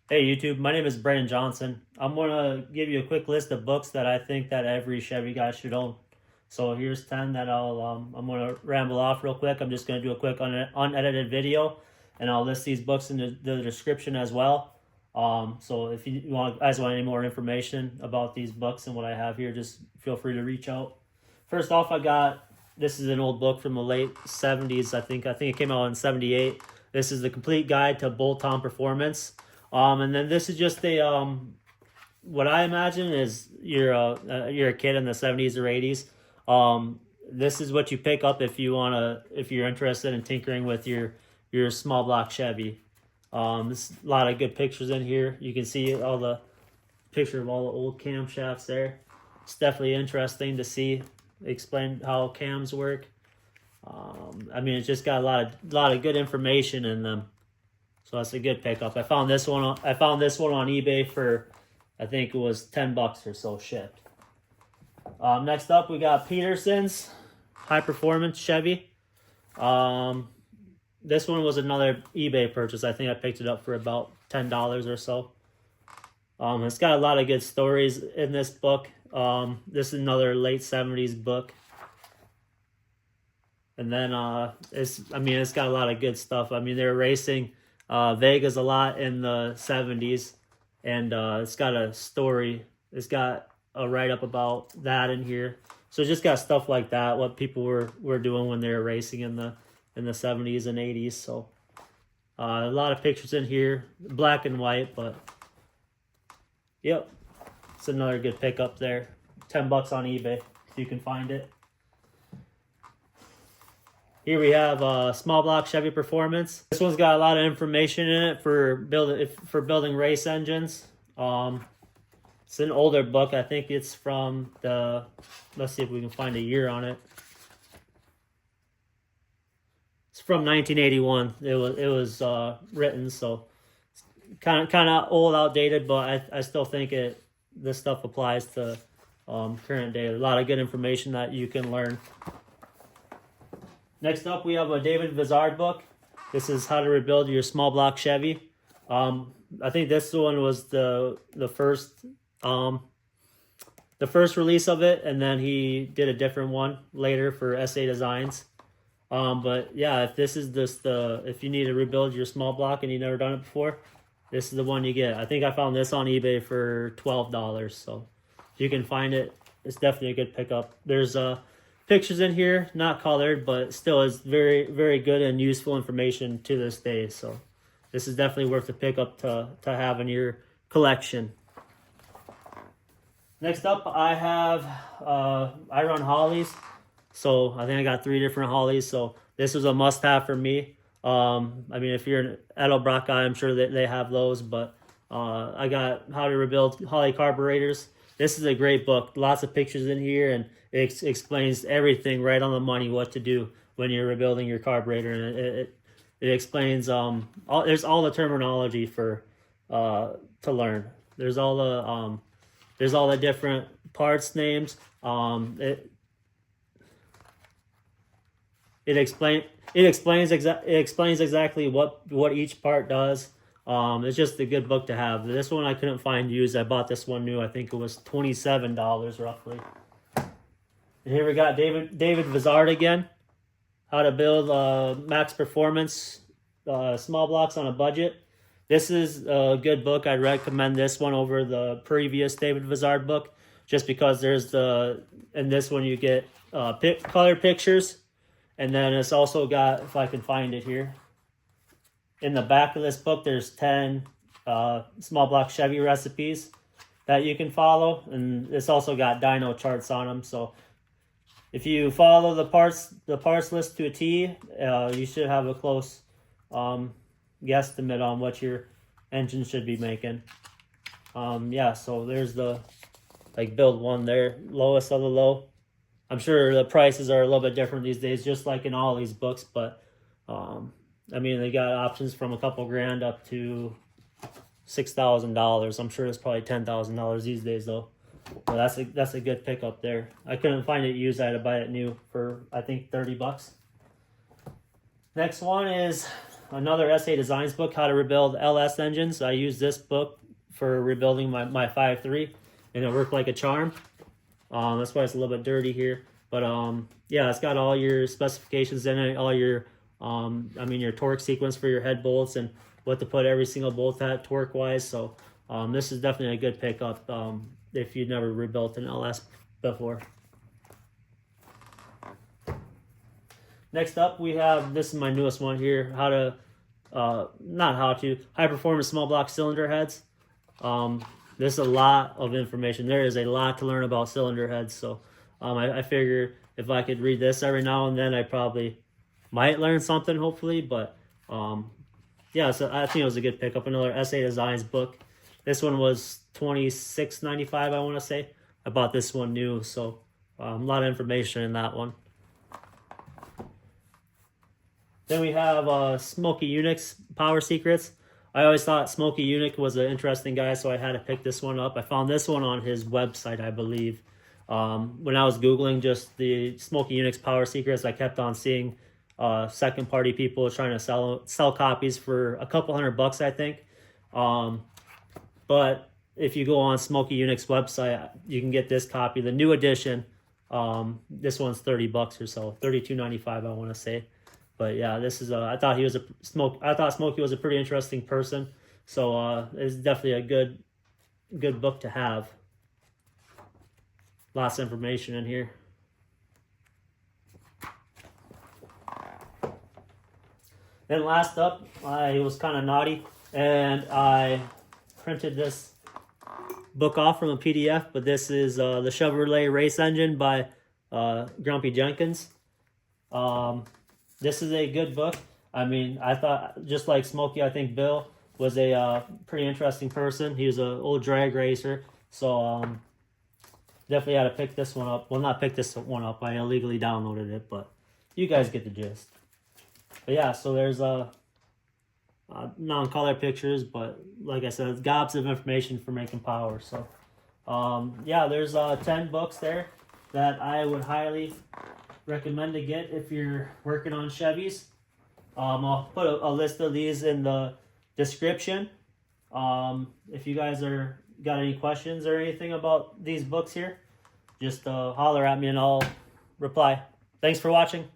Hey YouTube, my name is Brandon Johnson. I'm gonna give you a quick list of books that I think that every Chevy guy should own. So here's 10 that I'm gonna ramble off real quick. I'm just gonna do a quick unedited video, and I'll list these books in the description as well. So if you guys want any more information about these books and what I have here, just feel free to reach out. First off, I got this is an old book from the late 70s. I think it came out in 78. This is the complete guide to bolt-on performance. And then this is just a what I imagine is you're a kid in the 70s or 80s. This is what you pick up if you're interested in tinkering with your small block Chevy. There's a lot of good pictures in here. You can see all the picture of all the old camshafts there. It's definitely interesting to see explain how cams work. I mean, it's just got a lot of good information in them. So that's a good pickup. I found this one on eBay for, I think it was $10 or so shipped. Next up, we got Peterson's High Performance Chevy. This one was another eBay purchase. I think I picked it up for about $10 or so. It's got a lot of good stories in this book. This is another late 70s book. And then it's got a lot of good stuff. I mean, they were racing Vegas a lot in the 70s, and it's got a story. It's got a write-up about that in here. So it just got stuff like that, what people were doing when they were racing in the 70s and 80s. So a lot of pictures in here, black and white, but yep, it's another good pickup there. $10 on eBay if you can find it. Here we have small block Chevy Performance. This one's got a lot of information in it for building race engines. It's an older book. I think it's from let's see if we can find a year on it. It's from 1981. It was written, so it's kind of old, outdated, but I still think this stuff applies to current day. A lot of good information that you can learn. Next up, we have a David Vizard book. This is How to Rebuild Your Small Block Chevy. I think this one was the first release of it, and then he did a different one later for SA Designs. But yeah, if this is if you need to rebuild your small block and you've never done it before, this is the one you get. I think I found this on eBay for $12. So if you can find it, it's definitely a good pickup. There's pictures in here, not colored, but still is very, very good and useful information to this day. So this is definitely worth the pickup to have in your collection. Next up, I run Hollies. So I think I got 3 different Hollies. So this was a must-have for me. I mean, if you're an Edelbrock guy, I'm sure that they have those. But I got How to Rebuild Holly Carburetors. This is a great book. Lots of pictures in here, and it explains everything right on the money what to do when you're rebuilding your carburetor. And it explains there's all the terminology for to learn. There's all the different parts names. It explains exactly what each part does. It's just a good book to have. This one I couldn't find used. I bought this one new. I think it was $27 roughly. And here we got David Vizard again. How to build max performance small blocks on a budget. This is a good book. I'd recommend this one over the previous David Vizard book, just because in this one you get color pictures, and then it's also got, if I can find it here, in the back of this book, there's 10 small block Chevy recipes that you can follow, and it's also got dyno charts on them. So if you follow the parts list to a T, you should have a close guesstimate on what your engine should be making. Yeah, so there's the build one there, lowest of the low. I'm sure the prices are a little bit different these days, just like in all these books, but I mean, they got options from a couple grand up to $6,000. I'm sure it's probably $10,000 these days, though. Well, that's a good pickup there. I couldn't find it used. I had to buy it new for, I think, $30. Next one is another SA Designs book, How to Rebuild LS Engines. I use this book for rebuilding my 5.3, and it worked like a charm. That's why it's a little bit dirty here. But yeah, it's got all your specifications in it, all your your torque sequence for your head bolts and what to put every single bolt at torque wise. So this is definitely a good pickup if you've never rebuilt an LS before. Next up, we have, this is my newest one here, high performance small block cylinder heads. There's a lot of information. There is a lot to learn about cylinder heads. So I figure if I could read this every now and then, I probably might learn something, hopefully. But yeah, so I think it was a good pickup. Another SA Designs book. This one was $26.95, I want to say. I bought this one new, so a lot of information in that one. Then we have Smokey Yunick's Power Secrets. I always thought Smokey Yunick was an interesting guy, so I had to pick this one up. I found this one on his website, I believe. When I was Googling just the Smokey Yunick's Power Secrets, I kept on seeing second-party people trying to sell copies for a couple $100, I think. But if you go on Smokey Yunick's website, you can get this copy, the new edition. This one's $30 or so, $32.95, I want to say. But yeah, this is I thought Smokey was a pretty interesting person, so it's definitely a good book to have. Lots of information in here. Then last up, I was kind of naughty and I printed this book off from a PDF, but this is the Chevrolet Race Engine by Grumpy Jenkins. This is a good book. I mean, I thought, just like Smokey, I think Bill was a pretty interesting person. He was an old drag racer, so definitely had to pick this one up. Well, not pick this one up. I illegally downloaded it, but you guys get the gist. But yeah, so there's non-color pictures, but like I said, it's gobs of information for making power. So yeah, there's 10 books there that I would highly recommend to get if you're working on Chevys. I'll put a list of these in the description. If you guys got any questions or anything about these books here, just holler at me and I'll reply. Thanks for watching.